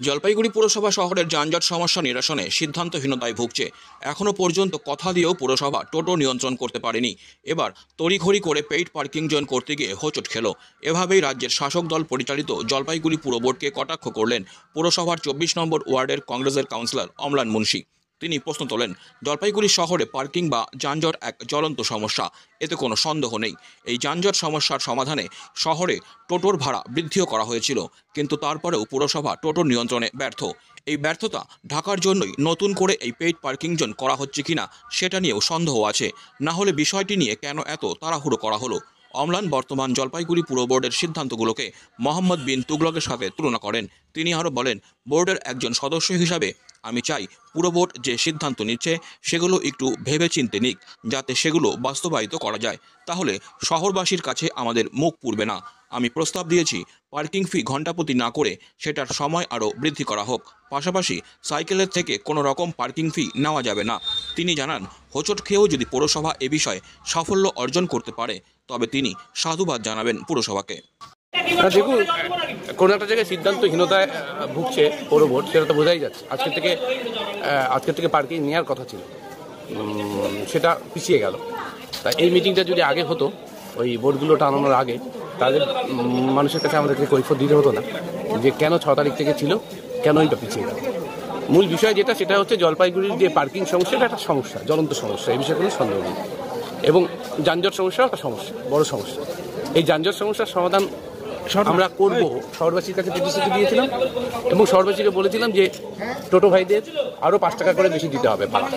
জলপাইগুড়ি পুরসভা শহরের যানজট সমস্যা নিরসনে সিদ্ধান্তহীনতায় ভুগছে। এখনও পর্যন্ত কথা দিয়েও পুরসভা টোটো নিয়ন্ত্রণ করতে পারেনি। এবার তড়িঘড়ি করে পেইড পার্কিং জোন করতে গিয়ে হোঁচট খেল। এভাবেই রাজ্যের শাসক দল পরিচালিত জলপাইগুড়ি পুর বোর্ডকে কটাক্ষ করলেন পুরসভার 24 নম্বর ওয়ার্ডের কংগ্রেসের কাউন্সিলর অম্লান মুন্সি। তিনি প্রশ্ন তোলেন, জলপাইগুড়ি শহরে পার্কিং বা যানজট এক জ্বলন্ত সমস্যা, এতে কোনো সন্দেহ নেই। এই যানজট সমস্যার সমাধানে শহরে টোটোর ভাড়া বৃদ্ধিও করা হয়েছিল, কিন্তু তারপরেও পুরসভা টোটো নিয়ন্ত্রণে ব্যর্থ। এই ব্যর্থতা ঢাকার জন্যই নতুন করে এই পেইড পার্কিং জোন করা হচ্ছে কিনা সেটা নিয়েও সন্দেহ আছে। না হলে বিষয়টি নিয়ে কেন এত তাড়াহুড়ো করা হলো? অম্লান বর্তমান জলপাইগুড়ি পুর বোর্ডের সিদ্ধান্তগুলোকে মোহাম্মদ বিন তুগলকের সাথে তুলনা করেন। তিনি আরও বলেন, বোর্ডের একজন সদস্য হিসাবে আমি চাই পুর বোর্ড যে সিদ্ধান্ত নিচ্ছে সেগুলো একটু ভেবেচিন্তে নিক, যাতে সেগুলো বাস্তবায়িত করা যায়। তাহলে শহরবাসীর কাছে আমাদের মুখ পুড়বে না। আমি প্রস্তাব দিয়েছি পার্কিং ফি ঘণ্টাপ্রতি না করে সেটার সময় আরও বৃদ্ধি করা হোক। পাশাপাশি সাইকেলের থেকে কোনো রকম পার্কিং ফি নেওয়া যাবে না। তিনি জানান, হোঁচট খেয়েও যদি পুরসভা এ বিষয়ে সাফল্য অর্জন করতে পারে তবে তিনি সাধুবাদ জানাবেন পুরসভাকে। দেখুন, কোনো একটা জায়গায় সিদ্ধান্তহীনতায় ভুগছে পৌর বোর্ড, সেটা তো বোঝাই যাচ্ছে। আজকের থেকে পার্কিং নেওয়ার কথা ছিল, সেটা পিছিয়ে গেল। তাই এই মিটিংটা যদি আগে হতো, ওই বোর্ডগুলো টানানোর আগে, তাদের মানুষের কাছে আমাদেরকে কৈফিয়ত দিতে হতো না যে কেন 6 তারিখ থেকে ছিল, কেন এটা পিছিয়ে গেল। মূল বিষয় যেটা, সেটা হচ্ছে জলপাইগুড়ির যে পার্কিং সমস্যাটা একটা সমস্যা, জ্বলন্ত সমস্যা, এই বিষয়ে কোনো সন্দেহ নেই। এবং যানজট সমস্যাও একটা সমস্যা, বড় সমস্যা। এই যানজট সমস্যার সমাধান আমরা করব শহরবাসীর কাছে প্রতিশ্রুতি দিয়েছিলাম, এবং শহরবাসীকে বলেছিলাম যে টোটো ভাইদের আরও 5 টাকা করে বেশি দিতে হবে ভাড়া,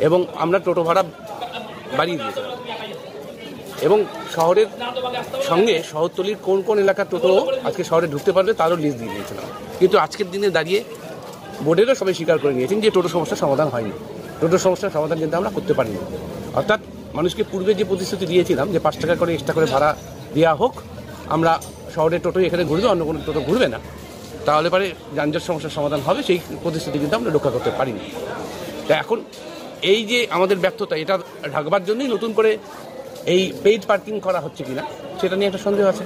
এবং আমরা টোটো ভাড়া বাড়িয়ে দিয়েছিলাম। এবং শহরের সঙ্গে শহরতলির কোন কোন এলাকার টোটো আজকে শহরে ঢুকতে পারবে তারও লিস্ট দিয়ে দিয়েছিলাম। কিন্তু আজকের দিনে দাঁড়িয়ে বোর্ডেরও সবাই স্বীকার করে নিয়েছেন যে টোটো সমস্যার সমাধান হয়নি। টোটো সমস্যার সমাধান কিন্তু আমরা করতে পারিনি। অর্থাৎ মানুষকে পূর্বে যে প্রতিশ্রুতি দিয়েছিলাম যে 5 টাকা করে এক্সট্রা করে ভাড়া দেওয়া হোক, আমরা শহরের টোটো এখানে ঘুরবে, অন্য কোনো টোটো ঘুরবে না, তাহলে পরে যানজট সমস্যার সমাধান হবে, সেই প্রতিশ্রুতি কিন্তু আমরা রক্ষা করতে পারিনি। তা এখন এই যে আমাদের ব্যর্থতা, এটা ঢাকবার জন্যই নতুন করে এই পেইড পার্কিং করা হচ্ছে কিনা সেটা নিয়ে একটা সন্দেহ আছে।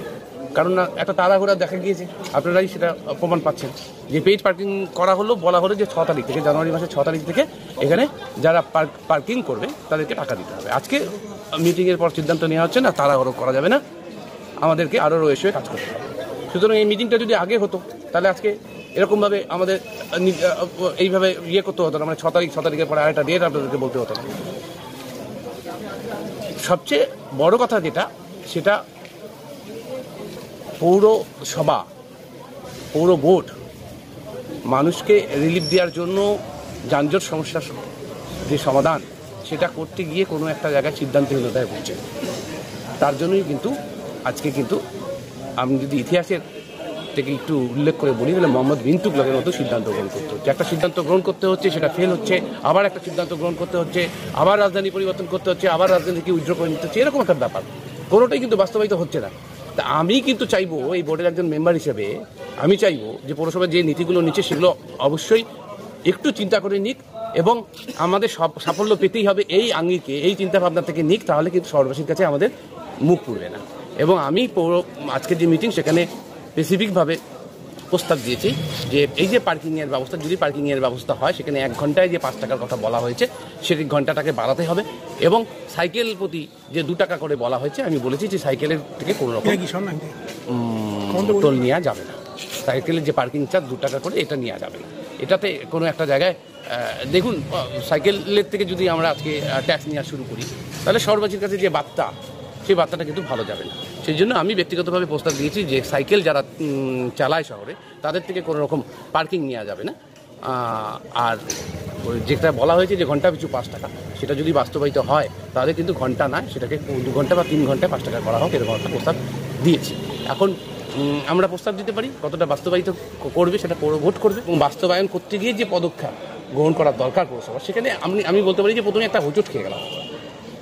কারণ না, একটা তাড়াহুড়া দেখা গিয়েছে, আপনারাই সেটা প্রমাণ পাচ্ছেন যে পেইড পার্কিং করা হলো, বলা হলো যে 6 তারিখ থেকে, জানুয়ারি মাসের 6 তারিখ থেকে এখানে যারা পার্কিং করবে তাদেরকে টাকা দিতে হবে। আজকে মিটিংয়ের পর সিদ্ধান্ত নেওয়া হচ্ছে না, তাড়াহুড়ো করা যাবে না, আমাদেরকে আরও রয়েছে কাজ করতে হবে। সুতরাং এই মিটিংটা যদি আগে হতো, তাহলে আজকে এরকমভাবে আমাদের এইভাবে করতে হতো না, মানে 6 তারিখের পরে আরেকটা ডেট আপনাদেরকে বলতে হতো না। সবচেয়ে বড় কথা যেটা, সেটা পৌরসভা, পৌর বোর্ড মানুষকে রিলিফ দেওয়ার জন্য যানজট সমস্যার যে সমাধান, সেটা করতে গিয়ে কোনো একটা জায়গায় সিদ্ধান্তহীনতায় ভুগছে। তার জন্যই কিন্তু আজকে কিন্তু আমি যদি ইতিহাসের থেকে একটু উল্লেখ করে বলি, তাহলে মোহাম্মদ বিন তুগলকের মতো সিদ্ধান্ত গ্রহণ করতে হচ্ছে। একটা সিদ্ধান্ত গ্রহণ করতে হচ্ছে, সেটা ফেল হচ্ছে, আবার একটা সিদ্ধান্ত গ্রহণ করতে হচ্ছে, আবার রাজধানী পরিবর্তন করতে হচ্ছে, আবার রাজধানীকে উইথড্র করে নিতে হচ্ছে, এরকম একটা ব্যাপার। কোনোটাই কিন্তু বাস্তবায়িত হচ্ছে না। তা আমি কিন্তু চাইবো, এই বোর্ডের একজন মেম্বার হিসেবে আমি চাইবো যে পৌরসভার যে নীতিগুলো নিচ্ছে সেগুলো অবশ্যই একটু চিন্তা করে নিক, এবং আমাদের সাফল্য পেতেই হবে এই আঙ্গিকে, এই চিন্তাভাবনা থেকে নিক, তাহলে কিন্তু শহরবাসীর কাছে আমাদের মুখ পুড়বে না। এবং আমি আজকের যে মিটিং, সেখানে স্পেসিফিকভাবে প্রস্তাব দিয়েছি যে এই যে পার্কিংয়ের ব্যবস্থা, যদি পার্কিংয়ের ব্যবস্থা হয়, সেখানে 1 ঘন্টায় যে 5 টাকার কথা বলা হয়েছে সেই ঘন্টাটাকে বাড়াতে হবে, এবং সাইকেল প্রতি যে 2 টাকা করে বলা হয়েছে, আমি বলেছি যে সাইকেলের থেকে কোনো রকম টোল নেওয়া যাবে না। সাইকেলের যে পার্কিং চার্জ 2 টাকা করে, এটা নেওয়া যাবে না। এটাতে কোনো একটা জায়গায় দেখুন, সাইকেলের থেকে যদি আমরা আজকে ট্যাক্স নেওয়া শুরু করি, তাহলে শহরবাসীর কাছে যে বার্তা, সেই বার্তাটা কিন্তু ভালো যাবে না। সেই জন্য আমি ব্যক্তিগতভাবে প্রস্তাব দিয়েছি যে সাইকেল যারা চালায় শহরে, তাদের থেকে কোনো রকম পার্কিং নেওয়া যাবে না। আর যেটা বলা হয়েছে যে ঘন্টা পিছু 5 টাকা, সেটা যদি বাস্তবায়িত হয়, তাহলে কিন্তু ঘন্টা না, সেটাকে 2 ঘন্টা বা 3 ঘন্টায় 5 টাকা করা হোক, এরকম একটা প্রস্তাব দিয়েছি। এখন আমরা প্রস্তাব দিতে পারি, কতটা বাস্তবায়িত করবে সেটা পৌর ভোট করবে, এবং বাস্তবায়ন করতে গিয়ে যে পদক্ষেপ গ্রহণ করার দরকার পৌরসভা, সেখানে আমি বলতে পারি যে প্রথমে একটা হোঁচট খেয়ে গেলাম।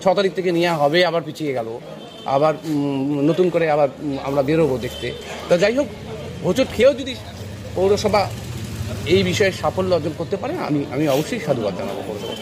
6 তারিখ থেকে নেওয়া হবে, আবার পিছিয়ে গেল, আবার নতুন করে আবার আমরা বেরোবো দেখতে। তা যাই হোক, হোঁচট খেয়েও যদি পৌরসভা এই বিষয়ে সাফল্য অর্জন করতে পারে, আমি অবশ্যই সাধুবাদ জানাবো পৌরসভা।